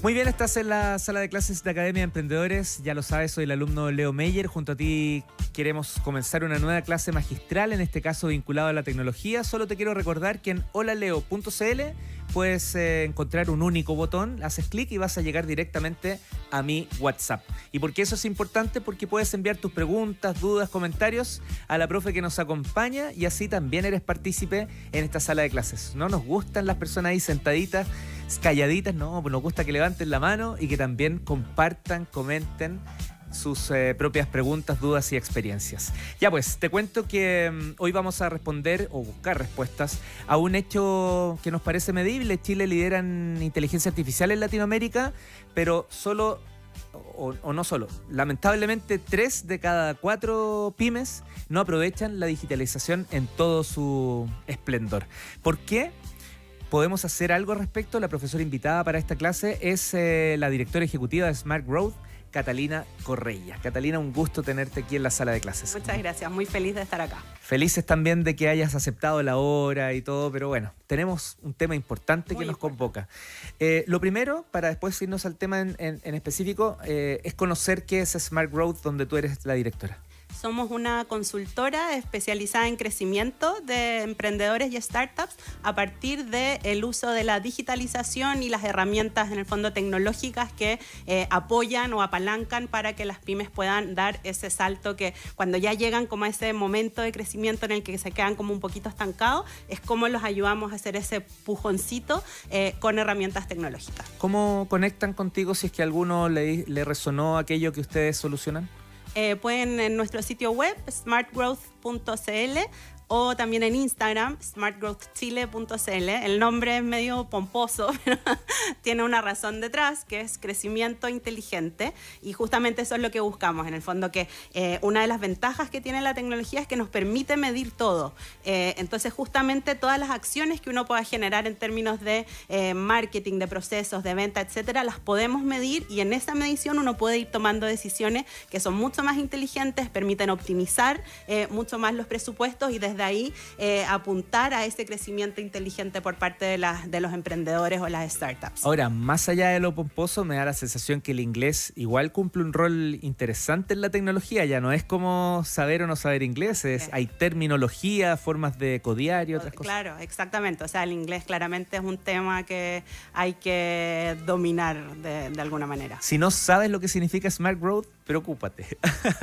Muy bien, estás en la sala de clases de Academia de Emprendedores. Ya lo sabes, soy el alumno Leo Meyer. Junto a ti queremos comenzar una nueva clase magistral, en este caso vinculado a la tecnología. Solo te quiero recordar que en holaleo.cl puedes encontrar un único botón, haces clic y vas a llegar directamente a mi WhatsApp. ¿Y por qué eso es importante? Porque puedes enviar tus preguntas, dudas, comentarios a la profe que nos acompaña y así también eres partícipe en esta sala de clases. No nos gustan las personas ahí sentaditas, calladitas, no, pues nos gusta que levanten la mano y que también compartan, comenten sus propias preguntas, dudas y experiencias. Ya pues, te cuento que hoy vamos a responder o buscar respuestas a un hecho que nos parece medible. Chile lidera en inteligencia artificial en Latinoamérica, pero solo, o no solo, lamentablemente 3 de cada 4 pymes no aprovechan la digitalización en todo su esplendor. ¿Por qué? ¿Podemos hacer algo al respecto? La profesora invitada para esta clase es la directora ejecutiva de Smart Growth, Catalina Correia. Catalina, un gusto tenerte aquí en la sala de clases. Muchas gracias, muy feliz de estar acá. Felices también de que hayas aceptado la hora y todo, pero bueno, tenemos un tema importante que nos convoca. Lo primero, para después irnos al tema en específico, es conocer qué es Smart Growth, donde tú eres la directora. Somos una consultora especializada en crecimiento de emprendedores y startups a partir del uso de la digitalización y las herramientas, en el fondo, tecnológicas que apoyan o apalancan para que las pymes puedan dar ese salto que cuando ya llegan como a ese momento de crecimiento en el que se quedan como un poquito estancados, es como los ayudamos a hacer ese pujoncito con herramientas tecnológicas. ¿Cómo conectan contigo si es que a alguno le resonó aquello que ustedes solucionan? Pueden en nuestro sitio web, smartgrowth.cl, o también en Instagram, smartgrowthchile.cl. El nombre es medio pomposo, pero tiene una razón detrás, que es crecimiento inteligente, y justamente eso es lo que buscamos. En el fondo, que una de las ventajas que tiene la tecnología es que nos permite medir todo. Entonces, justamente todas las acciones que uno pueda generar en términos de marketing, de procesos, de venta, etcétera, las podemos medir, y en esa medición uno puede ir tomando decisiones que son mucho más inteligentes, permiten optimizar mucho más los presupuestos y desde ahí apuntar a ese crecimiento inteligente por parte de los emprendedores o las startups. Ahora, más allá de lo pomposo, me da la sensación que el inglés igual cumple un rol interesante en la tecnología. Ya no es como saber o no saber inglés, hay terminología, formas de codiar y otras cosas. Claro, exactamente. O sea, el inglés claramente es un tema que hay que dominar de alguna manera. Si no sabes lo que significa Smart Growth, preocúpate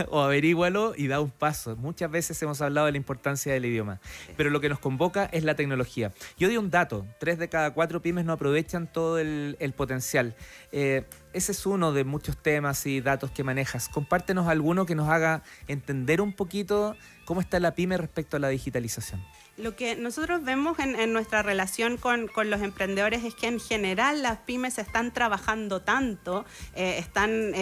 o averígualo y da un paso. Muchas veces hemos hablado de la importancia del idioma, pero lo que nos convoca es la tecnología. Yo di un dato: 3 de cada 4 pymes no aprovechan todo el potencial. Ese es uno de muchos temas y datos que manejas. Compártenos alguno que nos haga entender un poquito cómo está la pyme respecto a la digitalización. Lo que nosotros vemos en nuestra relación con los emprendedores es que en general las pymes están trabajando tanto, están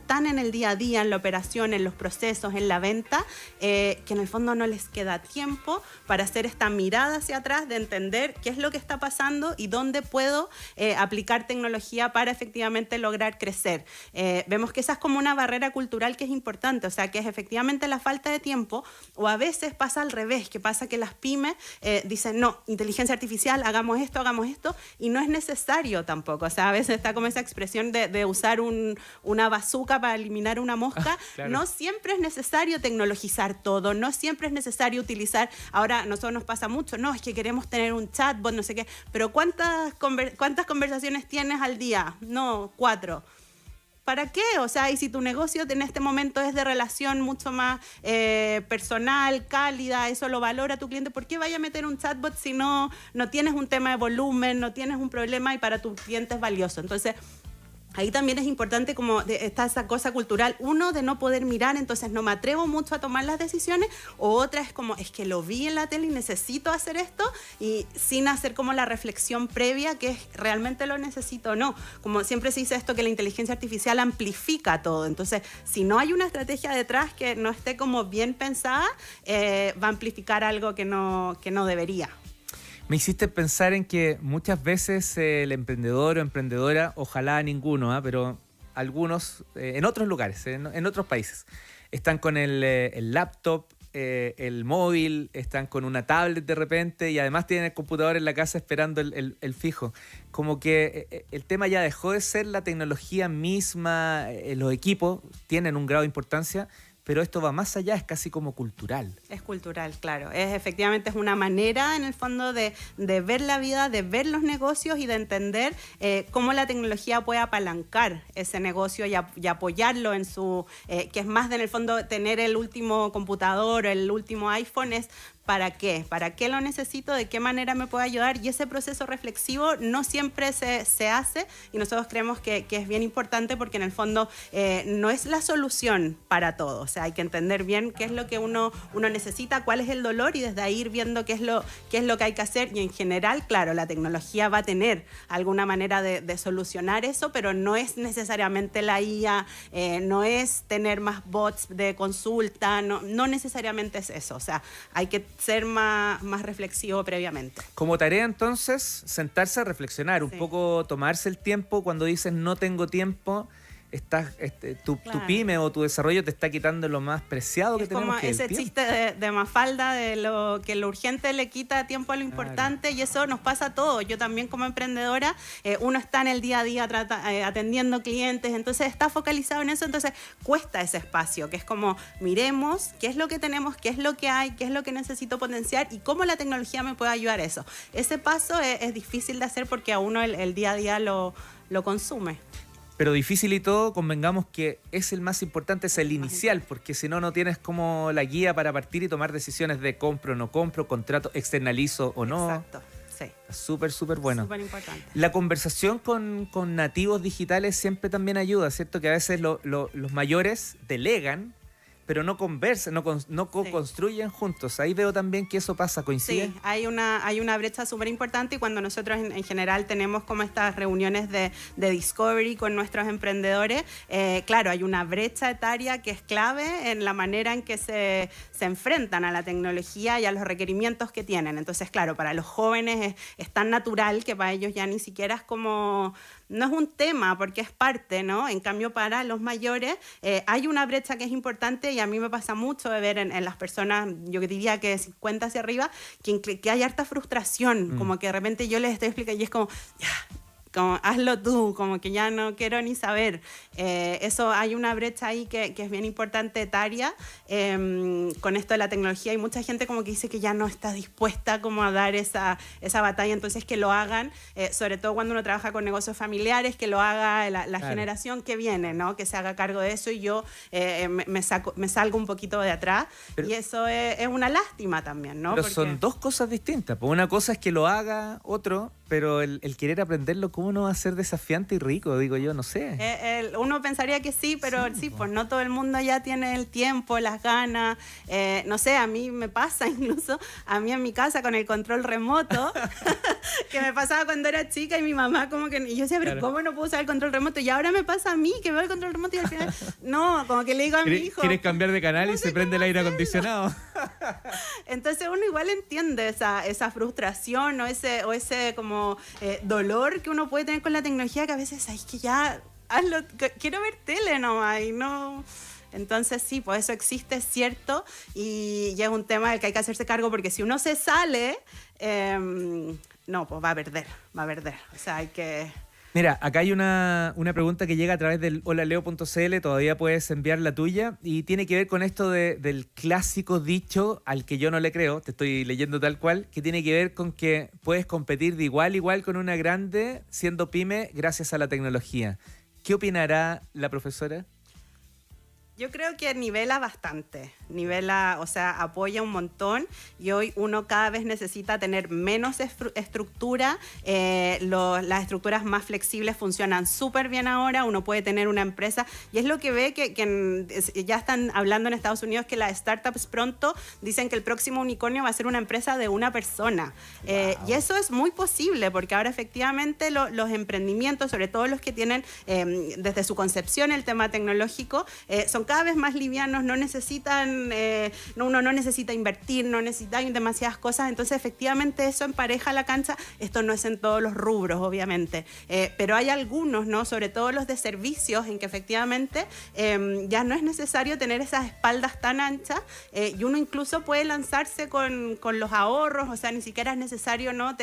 tan en el día a día, en la operación, en los procesos, en la venta, que en el fondo no les queda tiempo para hacer esta mirada hacia atrás de entender qué es lo que está pasando y dónde puedo aplicar tecnología para efectivamente lograr crecer. Vemos que esa es como una barrera cultural que es importante, o sea, que es efectivamente la falta de tiempo, o a veces pasa al revés, que pasa que las pymes dicen, no, inteligencia artificial, hagamos esto, y no es necesario tampoco. O sea, a veces está como esa expresión de usar una bazooka para eliminar una mosca. Claro. No siempre es necesario tecnologizar todo, no siempre es necesario utilizar, ahora a nosotros nos pasa mucho, no, es que queremos tener un chatbot, no sé qué, pero ¿cuántas conversaciones tienes al día? No, 4. ¿Para qué? O sea, y si tu negocio en este momento es de relación mucho más personal, cálida, eso lo valora tu cliente, ¿por qué vaya a meter un chatbot si no tienes un tema de volumen, no tienes un problema y para tu cliente es valioso? Entonces, ahí también es importante como está esa cosa cultural, uno, de no poder mirar, entonces no me atrevo mucho a tomar las decisiones, o otra es como, es que lo vi en la tele y necesito hacer esto, y sin hacer como la reflexión previa que es, ¿realmente lo necesito o no? Como siempre se dice esto, que la inteligencia artificial amplifica todo, entonces si no hay una estrategia detrás que no esté como bien pensada, va a amplificar algo que no debería. Me hiciste pensar en que muchas veces el emprendedor o emprendedora, ojalá ninguno, pero algunos en otros lugares, en otros países, están con el laptop el móvil, están con una tablet de repente y además tienen el computador en la casa esperando el fijo. Como que el tema ya dejó de ser la tecnología misma, los equipos tienen un grado de importancia, pero esto va más allá, es casi como cultural. Es cultural, claro. Efectivamente es una manera, en el fondo, de ver la vida, de ver los negocios y de entender cómo la tecnología puede apalancar ese negocio y apoyarlo en su... que es más, en el fondo, tener el último computador, el último iPhone, es... ¿Para qué? ¿Para qué lo necesito? ¿De qué manera me puede ayudar? Y ese proceso reflexivo no siempre se hace y nosotros creemos que es bien importante porque en el fondo no es la solución para todo. O sea, hay que entender bien qué es lo que uno necesita, cuál es el dolor y desde ahí ir viendo qué es lo que hay que hacer. Y en general, claro, la tecnología va a tener alguna manera de solucionar eso, pero no es necesariamente la IA, no es tener más bots de consulta, no necesariamente es eso. O sea, hay que ser más reflexivo previamente. Como tarea entonces, sentarse a reflexionar, un poco tomarse el tiempo cuando dices no tengo tiempo. Tu pyme o tu desarrollo te está quitando lo más preciado que tenemos, que es el tiempo. Ese chiste de Mafalda, de lo que lo urgente le quita tiempo a lo importante, y eso nos pasa a todos. Yo también como emprendedora, uno está en el día a día atendiendo clientes, entonces está focalizado en eso, entonces cuesta ese espacio, que es como miremos qué es lo que tenemos, qué es lo que hay, qué es lo que necesito potenciar y cómo la tecnología me puede ayudar a eso. Ese paso es difícil de hacer porque a uno el día a día lo consume. Pero difícil y todo, convengamos que es el más importante, es el inicial, porque si no, no tienes como la guía para partir y tomar decisiones de compro o no compro, contrato, externalizo o no. Exacto, sí. Súper, súper bueno. Súper importante. La conversación con nativos digitales siempre también ayuda, ¿cierto? Que a veces los mayores delegan, pero no conversan, no co-construyen juntos. Ahí veo también que eso pasa, ¿coincide? Sí, hay una brecha súper importante y cuando nosotros en general tenemos como estas reuniones de discovery con nuestros emprendedores, claro, hay una brecha etaria que es clave en la manera en que se enfrentan a la tecnología y a los requerimientos que tienen. Entonces, claro, para los jóvenes es tan natural que para ellos ya ni siquiera es como... No es un tema porque es parte, ¿no? En cambio, para los mayores hay una brecha que es importante y a mí me pasa mucho de ver en las personas, yo diría que de 50 hacia arriba, que hay harta frustración, como que de repente yo les estoy explicando y es como, ya, como hazlo tú, como que ya no quiero ni saber. Eso hay una brecha ahí que es bien importante, etaria, con esto de la tecnología. Hay mucha gente como que dice que ya no está dispuesta como a dar esa batalla, entonces que lo hagan, sobre todo cuando uno trabaja con negocios familiares, que lo haga la generación que viene, ¿no? Que se haga cargo de eso y yo me salgo un poquito de atrás. Y eso es una lástima también, ¿no? Pero porque son dos cosas distintas. Pues una cosa es que lo haga otro, pero el querer aprenderlo, ¿cómo no va a ser desafiante y rico? Digo yo, no sé. Uno pensaría que sí, pero sí, pues no todo el mundo ya tiene el tiempo, las ganas. No sé, a mí me pasa incluso, a mí en mi casa con el control remoto, que me pasaba cuando era chica y mi mamá como que... Y yo decía, pero ¿cómo no puedo usar el control remoto? Y ahora me pasa a mí, que veo el control remoto y al final... No, como que le digo a mi hijo... ¿Quieres cambiar de canal y se prende el aire acondicionado? Entonces uno igual entiende esa frustración o ese como dolor que uno puede tener con la tecnología, que a veces hay que ya hazlo, quiero ver tele nomás y no... Entonces sí, pues eso existe, es cierto, y es un tema del que hay que hacerse cargo porque si uno se sale, no, pues va a perder, o sea, hay que... Mira, acá hay una pregunta que llega a través del holaleo.cl, todavía puedes enviar la tuya, y tiene que ver con esto del clásico dicho al que yo no le creo, te estoy leyendo tal cual, que tiene que ver con que puedes competir de igual a igual con una grande siendo pyme gracias a la tecnología. ¿Qué opinará la profesora? Yo creo que nivela bastante, o sea, apoya un montón y hoy uno cada vez necesita tener menos estructura, las estructuras más flexibles funcionan súper bien ahora, uno puede tener una empresa y es lo que ve que ya están hablando en Estados Unidos que las startups pronto dicen que el próximo unicornio va a ser una empresa de una persona. Wow. Y eso es muy posible porque ahora efectivamente los emprendimientos, sobre todo los que tienen desde su concepción el tema tecnológico, son cada vez más livianos, no necesitan, uno no necesita invertir, no necesita demasiadas cosas, entonces efectivamente eso empareja la cancha. Esto no es en todos los rubros, obviamente, pero hay algunos, ¿no? Sobre todo los de servicios, en que efectivamente ya no es necesario tener esas espaldas tan anchas, y uno incluso puede lanzarse con los ahorros, o sea, ni siquiera es necesario, ¿no?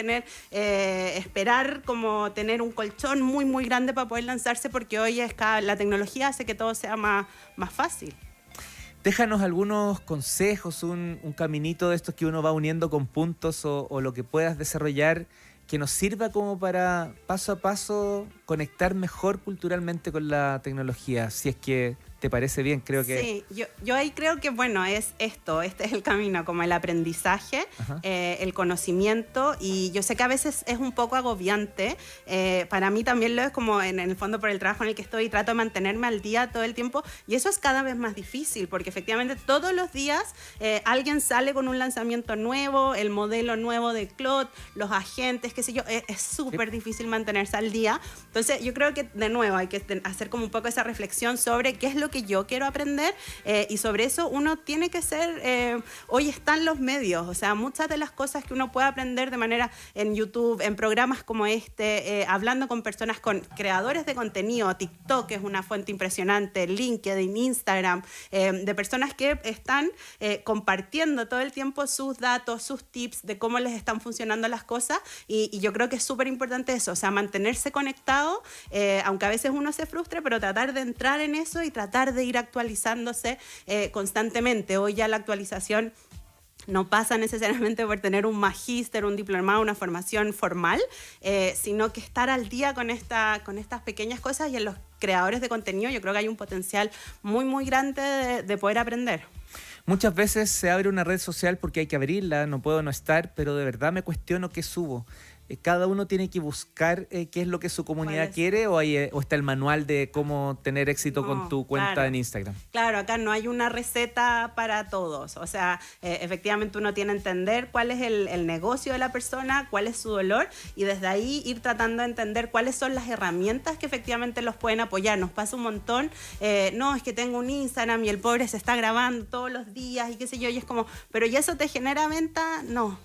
Esperar como tener un colchón muy, muy grande para poder lanzarse, porque hoy la tecnología hace que todo sea más fácil. Déjanos algunos consejos, un caminito de estos que uno va uniendo con puntos o lo que puedas desarrollar que nos sirva como para paso a paso conectar mejor culturalmente con la tecnología, si es que te parece bien, creo que... Sí, yo ahí creo que, bueno, es esto, este es el camino, como el aprendizaje, el conocimiento, y yo sé que a veces es un poco agobiante, para mí también lo es, como en el fondo por el trabajo en el que estoy, trato de mantenerme al día todo el tiempo, y eso es cada vez más difícil, porque efectivamente todos los días alguien sale con un lanzamiento nuevo, el modelo nuevo de Claude, los agentes, qué sé yo, es súper difícil mantenerse al día. Entonces yo creo que de nuevo hay que hacer como un poco esa reflexión sobre qué es lo que yo quiero aprender, y sobre eso uno tiene que ser, hoy están los medios, o sea, muchas de las cosas que uno puede aprender de manera en YouTube, en programas como este, hablando con personas, con creadores de contenido. TikTok es una fuente impresionante, LinkedIn, Instagram, de personas que están compartiendo todo el tiempo sus datos, sus tips de cómo les están funcionando las cosas, y yo creo que es súper importante eso, o sea, mantenerse conectado, aunque a veces uno se frustre, pero tratar de entrar en eso y tratar de ir actualizándose constantemente. Hoy ya la actualización no pasa necesariamente por tener un magíster, un diplomado, una formación formal, sino que estar al día con estas pequeñas cosas, y en los creadores de contenido yo creo que hay un potencial muy, muy grande de poder aprender. Muchas veces se abre una red social porque hay que abrirla, no puedo no estar, pero de verdad me cuestiono qué subo. Cada uno tiene que buscar qué es lo que su comunidad quiere, o está el manual de cómo tener éxito con tu cuenta en Instagram. Claro, acá no hay una receta para todos. O sea, efectivamente uno tiene que entender cuál es el negocio de la persona, cuál es su dolor, y desde ahí ir tratando de entender cuáles son las herramientas que efectivamente los pueden apoyar. Nos pasa un montón, no, es que tengo un Instagram y el pobre se está grabando todos los días y qué sé yo, y es como, pero ¿y eso te genera venta? No.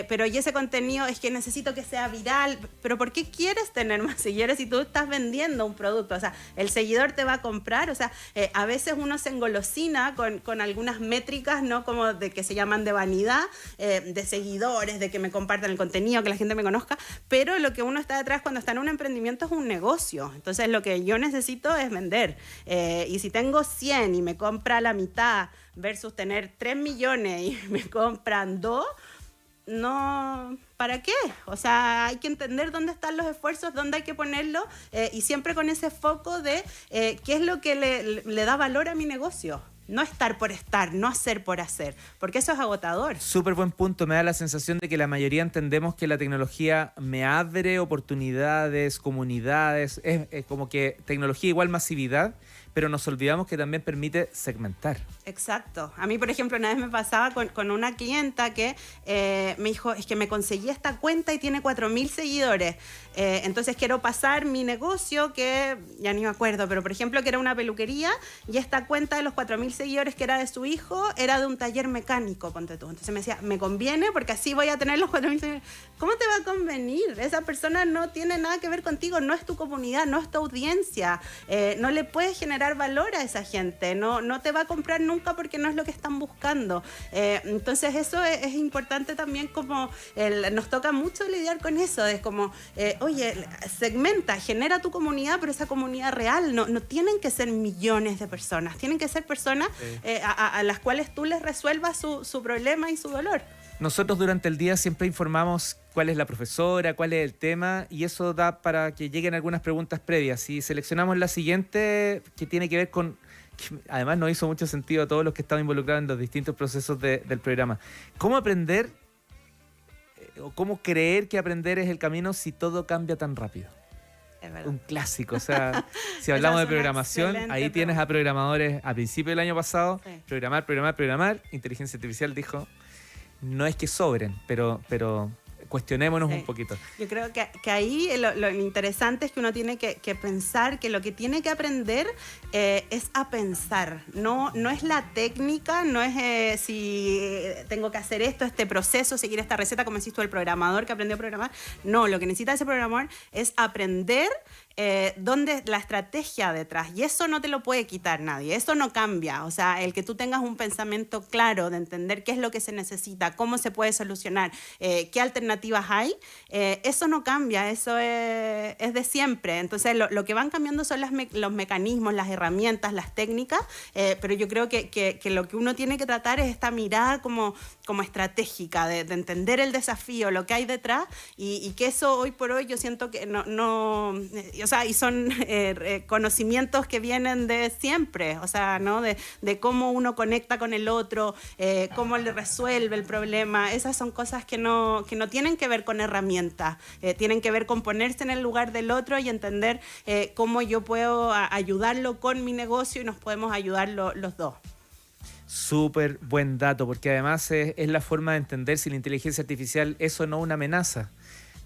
Pero y ese contenido es que necesito que sea viral, pero ¿por qué quieres tener más seguidores si tú estás vendiendo un producto? O sea, el seguidor te va a comprar, o sea, a veces uno se engolosina con algunas métricas, ¿no? Como de que se llaman de vanidad, de seguidores, de que me compartan el contenido, que la gente me conozca, pero lo que uno está detrás cuando está en un emprendimiento es un negocio. Entonces lo que yo necesito es vender, y si tengo 100 y me compra la mitad versus tener 3 millones y me compran 2, no, ¿para qué? O sea, hay que entender dónde están los esfuerzos, dónde hay que ponerlo, y siempre con ese foco de qué es lo que le da valor a mi negocio. No estar por estar, no hacer por hacer, porque eso es agotador. Súper buen punto. Me da la sensación de que la mayoría entendemos que la tecnología me abre oportunidades, comunidades, es como que tecnología igual masividad, pero nos olvidamos que también permite segmentar. Exacto. A mí, por ejemplo, una vez me pasaba con una clienta que me dijo, es que me conseguí esta cuenta y tiene 4.000 seguidores. Entonces quiero pasar mi negocio, que ya ni me acuerdo, pero por ejemplo que era una peluquería, y esta cuenta de los 4.000 seguidores que era de su hijo era de un taller mecánico, ponte tú. Entonces me decía, me conviene porque así voy a tener los 4.000 seguidores. ¿Cómo te va a convenir? Esa persona no tiene nada que ver contigo, no es tu comunidad, no es tu audiencia, no le puedes generar valor a esa gente, no te va a comprar nunca porque no es lo que están buscando. Entonces eso es importante también, como nos toca mucho lidiar con eso, es como, oye, segmenta, genera tu comunidad, pero esa comunidad real, no tienen que ser millones de personas, tienen que ser personas a las cuales tú les resuelvas su problema y su dolor. Nosotros durante el día siempre informamos cuál es la profesora, cuál es el tema, y eso da para que lleguen algunas preguntas previas. Y seleccionamos la siguiente, que tiene que ver con, que además nos hizo mucho sentido a todos los que estaban involucrados en los distintos procesos del programa. ¿Cómo aprender o cómo creer que aprender es el camino si todo cambia tan rápido? Un clásico, o sea, si hablamos de programación, ahí tienes a programadores a principio del año pasado, programar, inteligencia artificial dijo, no es que sobren, pero cuestionémonos Sí. un poquito. Yo creo que ahí lo interesante es que uno tiene que pensar que lo que tiene que aprender es a pensar. No es la técnica, no es si tengo que hacer esto, este proceso, seguir esta receta, como decís tú, el programador que aprendió a programar. No, lo que necesita ese programador es aprender dónde la estrategia detrás, y eso no te lo puede quitar nadie, eso no cambia. O sea, el que tú tengas un pensamiento claro de entender qué es lo que se necesita, cómo se puede solucionar, qué alternativas hay, eso no cambia, eso es de siempre. Entonces lo que van cambiando son los mecanismos, las herramientas, las técnicas, pero yo creo que lo que uno tiene que tratar es esta mirada como estratégica, de entender el desafío, lo que hay detrás, y que eso hoy por hoy yo siento que o sea, y son conocimientos que vienen de siempre, o sea, ¿no? De cómo uno conecta con el otro, cómo le resuelve el problema. Esas son cosas que no tienen que ver con herramientas, tienen que ver con ponerse en el lugar del otro y entender cómo yo puedo ayudarlo con mi negocio y nos podemos ayudar los dos. Súper buen dato, porque además es la forma de entender si la inteligencia artificial es o no una amenaza.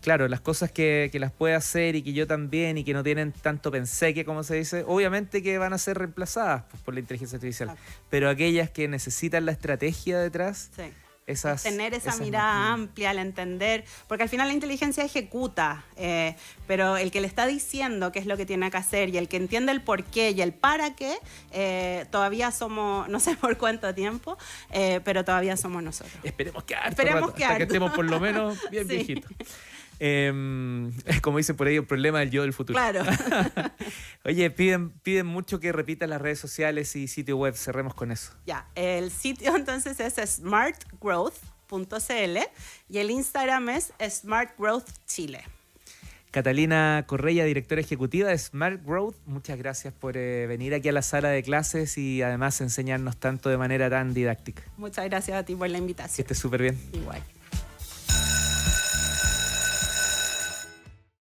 Claro, las cosas que las puede hacer y que yo también y que no tienen tanto penseque, como se dice, obviamente que van a ser reemplazadas por la inteligencia artificial. Claro. Pero aquellas que necesitan la estrategia detrás, sí. Esas, tener esa mirada amplia, al entender, porque al final la inteligencia ejecuta, pero el que le está diciendo qué es lo que tiene que hacer y el que entiende el por qué y el para qué, todavía somos, no sé por cuánto tiempo, pero todavía somos nosotros. Esperemos que hasta que estemos por lo menos bien sí. viejitos. Como dicen por ahí, el problema del yo del futuro. Claro. Oye, piden mucho que repitas las redes sociales y sitio web. Cerremos con eso. Ya, el sitio entonces es smartgrowth.cl y el Instagram es smartgrowthchile. Catalina Correia, directora ejecutiva de Smart Growth, muchas gracias por venir aquí a la sala de clases y además enseñarnos tanto de manera tan didáctica. Muchas gracias a ti por la invitación. Que estés súper bien. Igual.